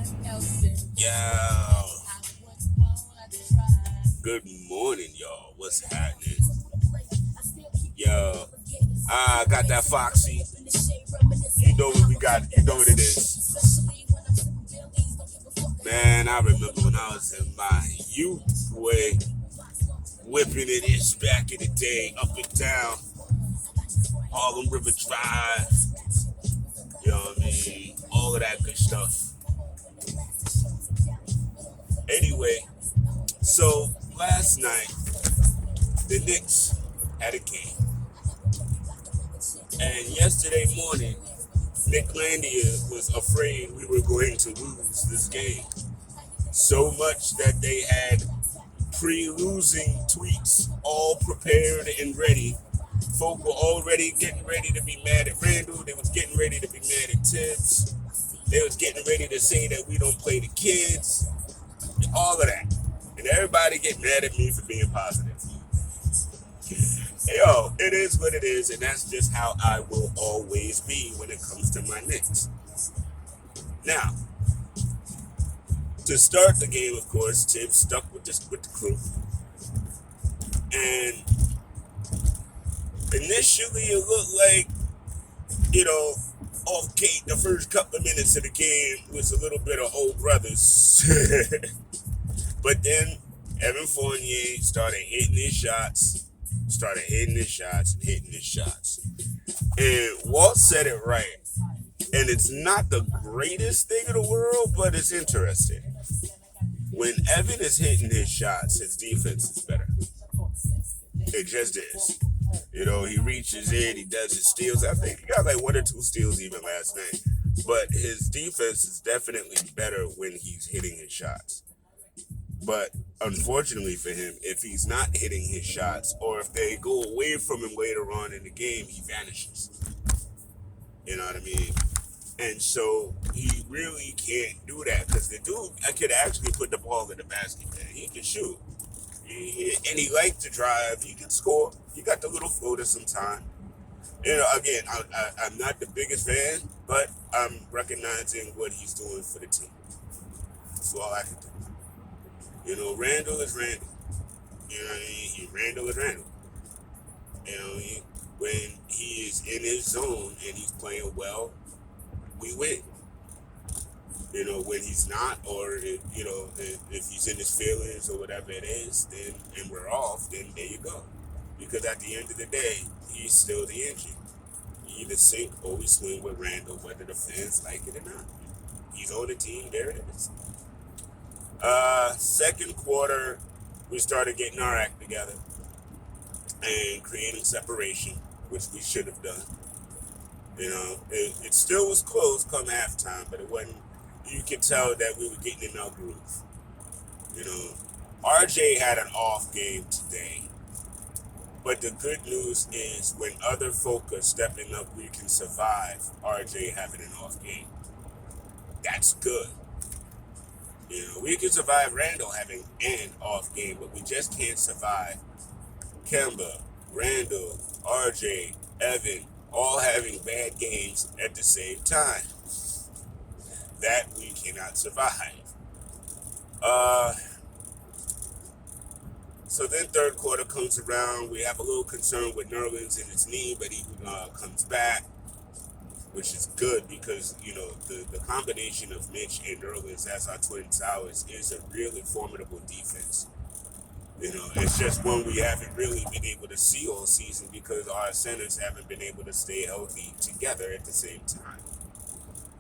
Yo, good morning, y'all. What's happening? Yo, I got that Foxy. You know what we got. You know what it is. Man, I remember when I was in my youth, boy, whipping it is back in the day, up and down, Harlem River Drive. You know what I mean? All of that good stuff. Anyway, so last night, the Knicks had a game. And yesterday morning, Nick Landia was afraid we were going to lose this game. So much that they had pre-losing tweets all prepared and ready. Folk were already getting ready to be mad at Randall. They was getting ready to be mad at Tibbs. They was getting ready to say that we don't play the kids. All of that. And everybody get mad at me for being positive. Yo, it is what it is, and that's just how I will always be when it comes to my Knicks. Now, to start the game, of course, Tibbs stuck with the crew. And initially it looked like, off gate, the first couple of minutes of the game was a little bit of old brothers. But then Evan Fournier started hitting his shots. And Walt said it right. And it's not the greatest thing in the world, but it's interesting. When Evan is hitting his shots, his defense is better. It just is. He reaches in, he does his steals. I think he got like 1 or 2 steals even last night. But his defense is definitely better when he's hitting his shots. But unfortunately for him, if he's not hitting his shots, or if they go away from him later on in the game, he vanishes. You know what I mean? And so he really can't do that, because the dude could actually put the ball in the basket, man. He can shoot. And he likes to drive. He can score. He got the little floater sometime. Again, I'm not the biggest fan, but I'm recognizing what he's doing for the team. That's all I can do. Randall is Randall. Randall is Randall. When he is in his zone and he's playing well, we win. When he's not, or if he's in his feelings or whatever it is, then and we're off, then there you go. Because at the end of the day, he's still the engine. You either sink or we swing with Randall, whether the fans like it or not. He's on the team. There it is. Second quarter, we started getting our act together and creating separation, which we should have done. It still was close come halftime, but it wasn't. You could tell that we were getting in our groove. RJ had an off game today, but the good news is when other folk are stepping up, we can survive RJ having an off game. That's good. We can survive Randall having an off game, but we just can't survive Kemba, Randall, RJ, Evan, all having bad games at the same time. That we cannot survive. So then third quarter comes around. We have a little concern with Nerlens and his knee, but he comes back, which is good because, the combination of Mitch and Nerlens as our twin towers is a really formidable defense. It's just one we haven't really been able to see all season because our centers haven't been able to stay healthy together at the same time.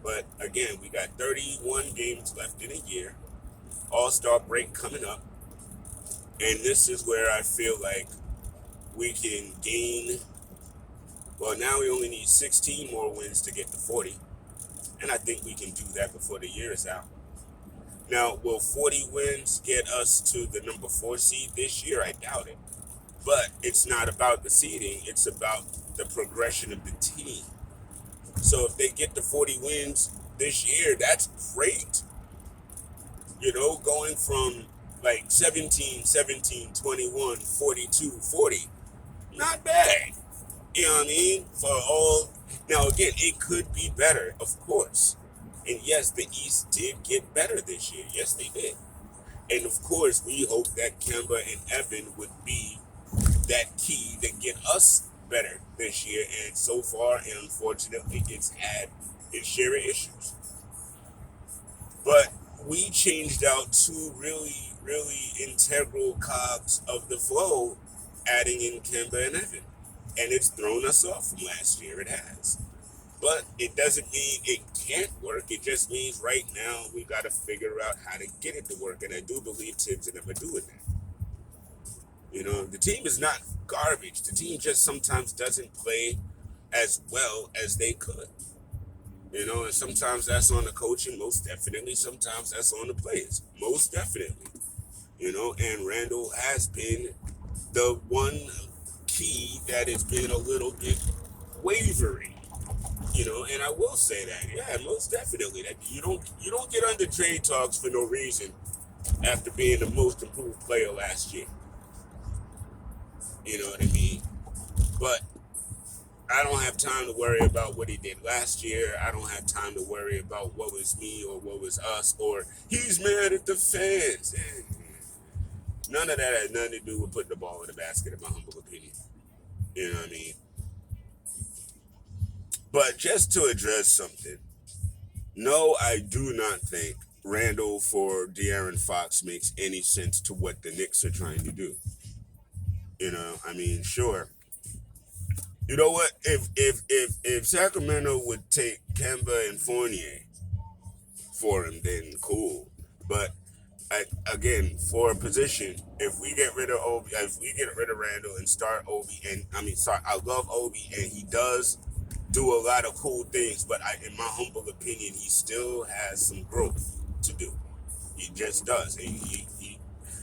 But again, we got 31 games left in a year, All-Star break coming up, and this is where I feel like we can gain. Well, now we only need 16 more wins to get to 40, and I think we can do that before the year is out. Now, will 40 wins get us to the number 4 seed this year? I doubt it. But it's not about the seeding. It's about the progression of the team. So if they get to 40 wins this year, that's great. Going from like 17, 21, 42, 40. Not bad. You know what I mean? Now, again, it could be better, of course. And yes, the East did get better this year. Yes, they did. And of course, we hope that Kemba and Evan would be that key to get us better this year. And so far, and unfortunately, it's had its share of issues. But we changed out two really, really integral cogs of the flow, adding in Kemba and Evan. And it's thrown us off from last year. It has. But it doesn't mean it can't work. It just means right now we got to figure out how to get it to work. And I do believe Tibbs and them are doing that. The team is not garbage. The team just sometimes doesn't play as well as they could. And sometimes that's on the coaching, most definitely. Sometimes that's on the players, most definitely. And Randall has been the one key that has been a little bit wavering. And I will say that, yeah, most definitely. That you don't get under trade talks for no reason after being the most improved player last year. You know what I mean? But I don't have time to worry about what he did last year. I don't have time to worry about what was me or what was us or he's mad at the fans. None of that has nothing to do with putting the ball in the basket, in my humble opinion. You know what I mean? But just to address something, no, I do not think Randall for De'Aaron Fox makes any sense to what the Knicks are trying to do. I mean, sure. You know what? If Sacramento would take Kemba and Fournier for him, then cool. But again, for a position, if we get rid of Obi, if we get rid of Randall and start Obi, and I mean, sorry, I love Obi, and he does do a lot of cool things, but in my humble opinion, he still has some growth to do. He just does. He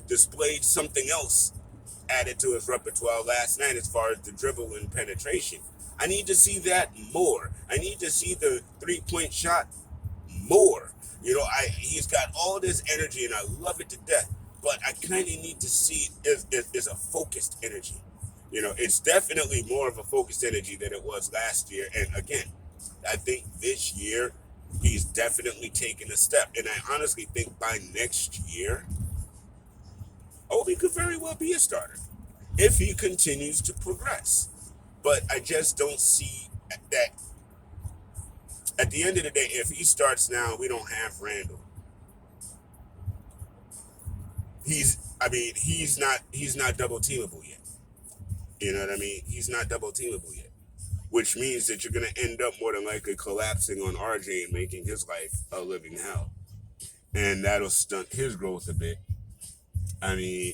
displayed something else added to his repertoire last night as far as the dribble and penetration. I need to see that more. I need to see the 3-point shot more. He's got all this energy and I love it to death, but I kind of need to see it as a focused energy. It's definitely more of a focused energy than it was last year. And again, I think this year he's definitely taken a step. And I honestly think by next year, Obi could very well be a starter if he continues to progress. But I just don't see that at the end of the day, if he starts now, we don't have Randall. He's not double teamable yet. You know what I mean? He's not double teamable yet. Which means that you're gonna end up more than likely collapsing on RJ and making his life a living hell. And that'll stunt his growth a bit. I mean,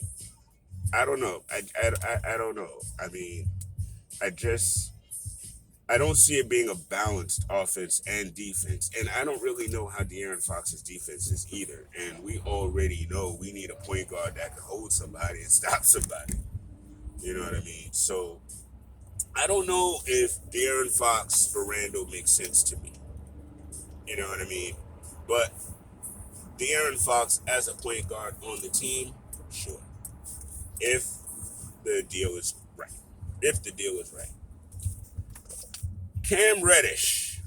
I don't know. I don't know. I mean, I just I don't see it being a balanced offense and defense. And I don't really know how De'Aaron Fox's defense is either. And we already know we need a point guard that can hold somebody and stop somebody. You know what I mean? So I don't know if De'Aaron Fox for Randall makes sense to me. You know what I mean? But De'Aaron Fox as a point guard on the team, sure. If the deal is right. If the deal is right. Cam Reddish.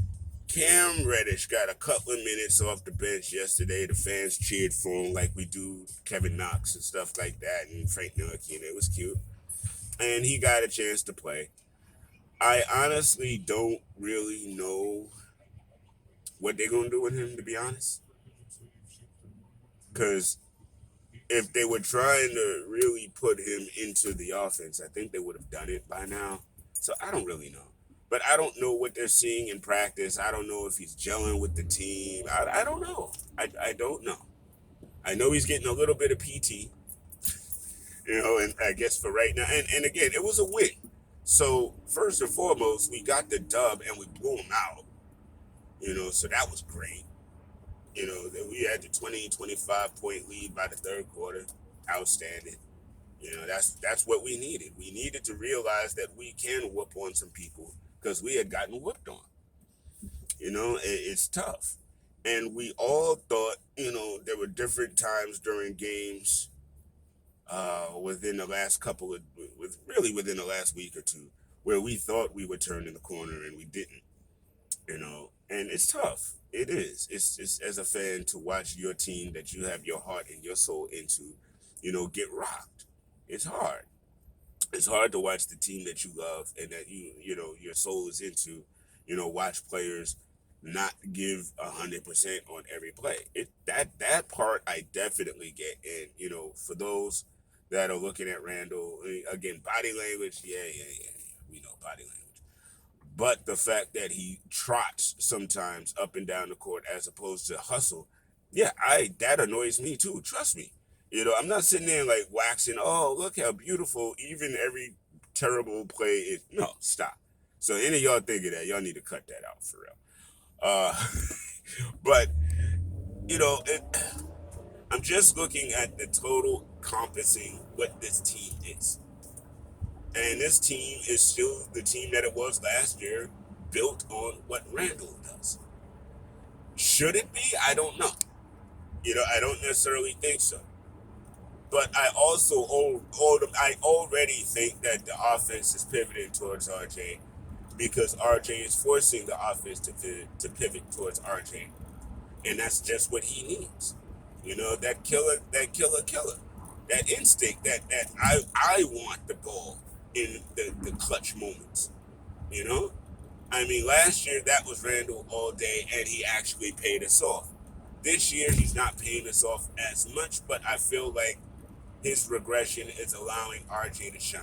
Cam Reddish got a couple of minutes off the bench yesterday. The fans cheered for him like we do Kevin Knox and stuff like that and Frank Ntilikina, and it was cute. And he got a chance to play. I honestly don't really know what they're going to do with him, to be honest. Because if they were trying to really put him into the offense, I think they would have done it by now. So I don't really know. But I don't know what they're seeing in practice. I don't know if he's gelling with the team. I don't know. I don't know. I know he's getting a little bit of PT, and I guess for right now. And again, it was a win. So first and foremost, we got the dub and we blew him out. So that was great. We had the 25 point lead by the third quarter. Outstanding. That's what we needed. We needed to realize that we can whoop on some people because we had gotten whooped on. It's tough. And we all thought, there were different times during games within the last within the last week or two, where we thought we were turning the corner and we didn't. And it's tough. It is. It's as a fan to watch your team that you have your heart and your soul into, get rocked. It's hard. It's hard to watch the team that you love and that your soul is into, watch players not give 100% on every play. That part I definitely get. And for those that are looking at Randall again, body language, yeah. We know body language. But the fact that he trots sometimes up and down the court as opposed to hustle, yeah, I that annoys me too. Trust me. I'm not sitting there like waxing. Oh, look how beautiful! Even every terrible play is. No, stop. So any of y'all thinking that, y'all need to cut that out for real. Uh, but it, I'm just looking at the total encompassing what this team is. And this team is still the team that it was last year, built on what Randall does. Should it be? I don't know. I don't necessarily think so. But I also I already think that the offense is pivoting towards RJ because RJ is forcing the offense to pivot towards RJ, and that's just what he needs. That killer, that instinct that I want the ball in the clutch moments. You know, I mean, last year that was Randall all day, and he actually paid us off. This year he's not paying us off as much, but I feel like his regression is allowing RJ to shine.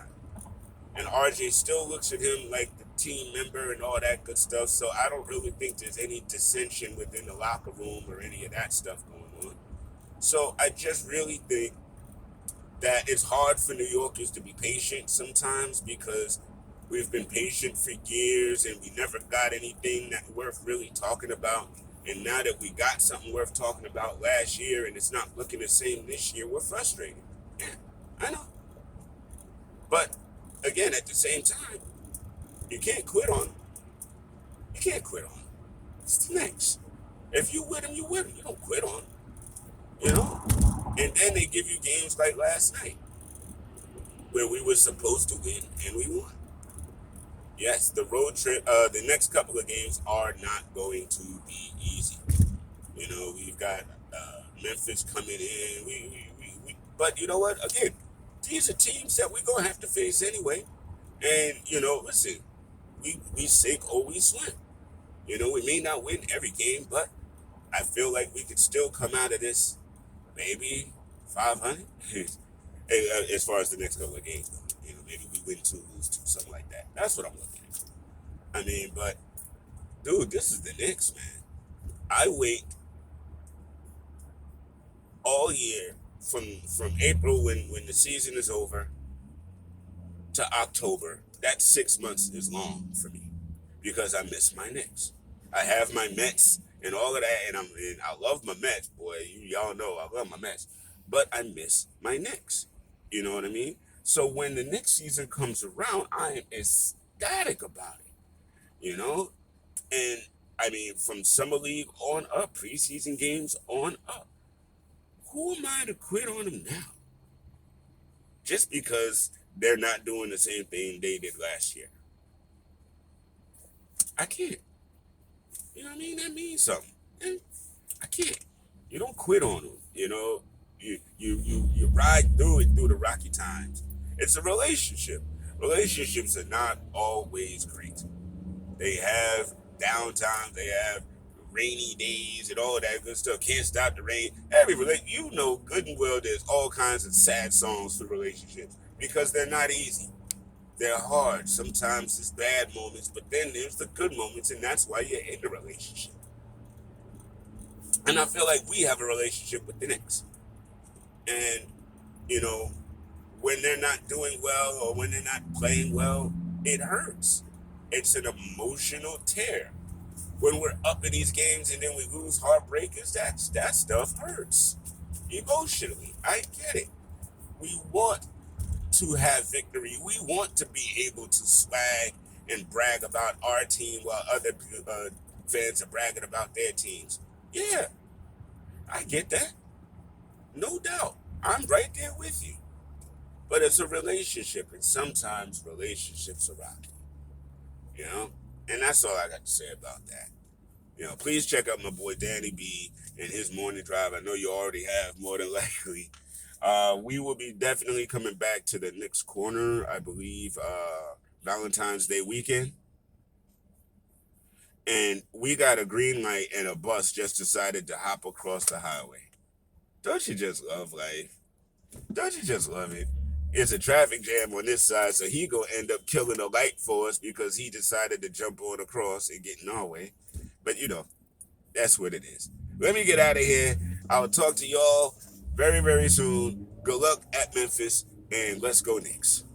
And RJ still looks at him like the team member and all that good stuff. So I don't really think there's any dissension within the locker room or any of that stuff going on. So I just really think that it's hard for New Yorkers to be patient sometimes because we've been patient for years and we never got anything that worth really talking about. And now that we got something worth talking about last year and it's not looking the same this year, we're frustrated. Yeah, I know. But again, at the same time, you can't quit on them. You can't quit on them. It's the Knicks. If you with them, you with them. You don't quit on them. You know? And then they give you games like last night where we were supposed to win and we won. Yes, the road trip, the next couple of games are not going to be easy. We've got Memphis coming in. But you know what? Again, these are teams that we're going to have to face anyway. And, listen, we sink or we swim. We may not win every game, but I feel like we could still come out of this maybe 500 as far as the next couple of games go. Maybe we win 2, lose 2, something like that. That's what I'm looking at. I mean, but, dude, this is the Knicks, man. I wait all year from April when the season is over to October. That 6 months is long for me because I miss my Knicks. I have my Mets and all of that, and I love my Mets, boy. Y'all know I love my Mets, but I miss my Knicks. You know what I mean? So when the Knicks season comes around, I am ecstatic about it. And I mean, from summer league on up, preseason games on up. Who am I to quit on them now? Just because they're not doing the same thing they did last year. I can't. You know what I mean? That means something. And I can't. You don't quit on them. You ride through it through the rocky times. It's a relationship. Relationships are not always great. They have downtime. They have rainy days and all that good stuff. Can't stop the rain. Good and well, there's all kinds of sad songs for relationships because they're not easy. They're hard. Sometimes it's bad moments, but then there's the good moments, and that's why you're in the relationship. And I feel like we have a relationship with the Knicks. And, when they're not doing well or when they're not playing well, it hurts. It's an emotional tear. When we're up in these games and then we lose heartbreakers, that stuff hurts emotionally. I get it. We want to have victory. We want to be able to swag and brag about our team while other fans are bragging about their teams. Yeah, I get that. No doubt. I'm right there with you. But it's a relationship, and sometimes relationships are rocky. And that's all I got to say about that. Please check out my boy Danny B and his morning drive. I know you already have, more than likely. We will be definitely coming back to the Knicks corner, I believe, Valentine's Day weekend. And we got a green light and a bus just decided to hop across the highway. Don't you just love life? Don't you just love it? It's a traffic jam on this side, so he gonna end up killing a light for us because he decided to jump on across and get in our way. But that's what it is. Let me get out of here. I'll talk to y'all very, very soon. Good luck at Memphis, and let's go Knicks.